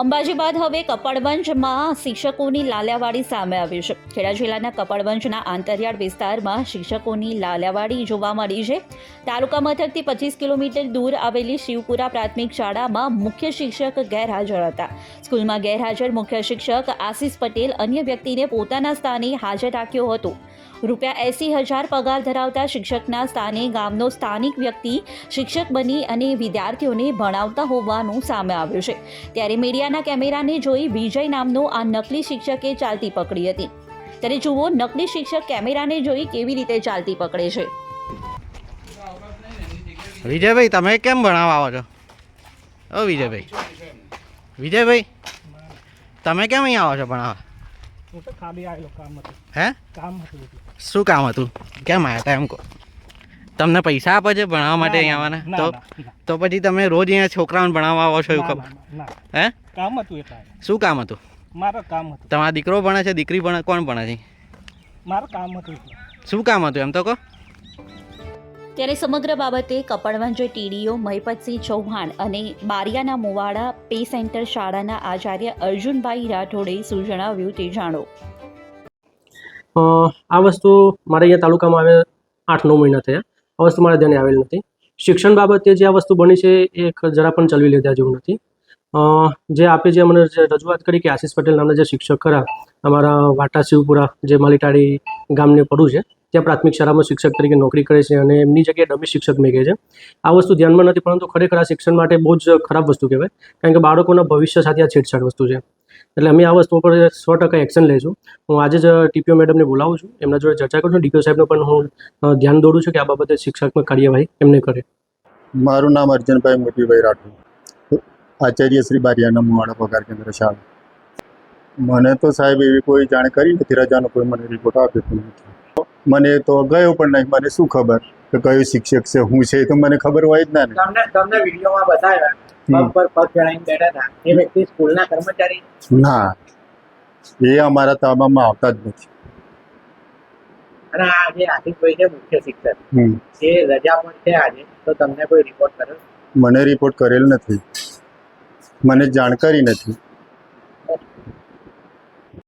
અંબાજી બાદ હવે કપડવંજમાં શિક્ષકોની લાલાવાડી સામે આવી છે. ખેડા જિલ્લાના કપડવંજના આંતરિયાળ વિસ્તારમાં શિક્ષકોની લાલાવાડી જોવા મળી છે. તાલુકા મથકથી 25 કિલોમીટર દૂર આવેલી શિવપુરા પ્રાથમિક શાળામાં મુખ્ય શિક્ષક ગેરહાજર હતા. સ્કૂલમાં ગેરહાજર મુખ્ય શિક્ષક આશિષ પટેલ અન્ય વ્યક્તિને પોતાના સ્થાને હાજર રાખ્યો હતો. ₹80,000 પગાર ધરાવતા શિક્ષકના સ્થાને ગામનો સ્થાનિક વ્યક્તિ શિક્ષક બની અને વિદ્યાર્થીઓને ભણાવતા હોવાનું સામે આવ્યું છે. ત્યારે મીડિયાના કેમેરાને જોઈ વિજય નામનો આ નકલી શિક્ષકે ચાલતી પકડી હતી. ત્યારે જુઓ નકલી શિક્ષક કેમેરાને જોઈ કેવી રીતે ચાલતી પકડે છે. વિજયભાઈ, તમે કેમ ભણાવવા આવો છો? ઓ વિજયભાઈ, તમે કેમ અહીં આવો છો ભણાવવા? હું તો ખાલી આવેલો, કામ હતું. હે? કામ હતું. શું કામ હતું? કેમ આવ્યા હતા એમ કહો? તમને પૈસા આપે છે ભણાવવા માટે અહીં આવવાના? તો પછી તમે રોજ અહીંયા છોકરાઓને ભણાવવા આવો છો એવું ખબર? હે? કામ હતું એટલે. શું કામ હતું? મારું કામ હતું. તમારા દીકરો ભણે છે, દીકરી ભણે, કોણ ભણે છે? મારું કામ હતું એટલે. શું કામ હતું એમ તો કહો? ત્યારે સમગ્ર બાબતે કપડવંજ ટીડીઓ મહિપતસિંહ ચૌહાણ અને બારિયાના મોવાડા પે સેન્ટર શાળાના આચાર્ય અર્જુનભાઈ રાઠોડે શું જણાવ્યું તે જાણો. આ વસ્તુ મારે અહીંયા તાલુકામાં આવે 8-9 મહિના થયા. આ વસ્તુ મારા ધ્યાને આવેલ નથી. શિક્ષણ બાબતે જે આ વસ્તુ બની છે એ જરા પણ ચલવી લીધા જેવું નથી. જે આપે જે મને રજૂઆત કરી કે આશિષ પટેલ નામના જે શિક્ષક ખરા અમારા વાટા શિવપુરા જે માલીટાળી ગામને પડું છે ત્યાં પ્રાથમિક શાળામાં શિક્ષક તરીકે નોકરી કરે છે અને એમની જગ્યાએ ડમી શિક્ષક મેળવે છે. આ વસ્તુ ધ્યાનમાં નથી, પરંતુ ખરેખર આ શિક્ષણ માટે બહુ જ ખરાબ વસ્તુ કહેવાય, કારણ કે બાળકોના ભવિષ્ય સાથે આ છેડછાડ વસ્તુ છે. એટલે અમે આ વસ્તુ પર 100% એક્શન લઈશું. હું આજે જ ટીપીઓ મેડમને બોલાવું છું, એમના જોડે ચર્ચા કરું છું. ડીપીઓ સાહેબનો પણ હું ધ્યાન દોરું છું કે આ બાબતે શિક્ષકમાં કાર્યવાહી એમને કરે. મારું નામ અર્જુનભાઈ મોતીભાઈ રાઠોડ, આચાર્ય શ્રી બારિયાના મોવાડા પગાર કેન્દ્ર શાળા. મને તો સાહેબ એવી કોઈ જાણકારી નથી, રજાનો કોઈ મને રિપોર્ટ આપ્યો નથી. મને તો ગયો પણ નહીં. મને શું ખબર કે કયો શિક્ષક છે, હું છે, તો મને ખબર હોય જ ના ને. તમને વિડીયોમાં બતાવ્યા પગ પર પગ ચડાવીને બેઠા હતા, એ વ્યક્તિ સ્કૂલના કર્મચારી? ના, એ અમારા તાબામાં આવતા જ નથી. અને આ જે આશિષભાઈ છે મુખ્ય શિક્ષક, એ રજા પણ છે આજે, તો તમને કોઈ રિપોર્ટ કર્યો? મને રિપોર્ટ કરેલ નથી, મને જાણકારી નથી.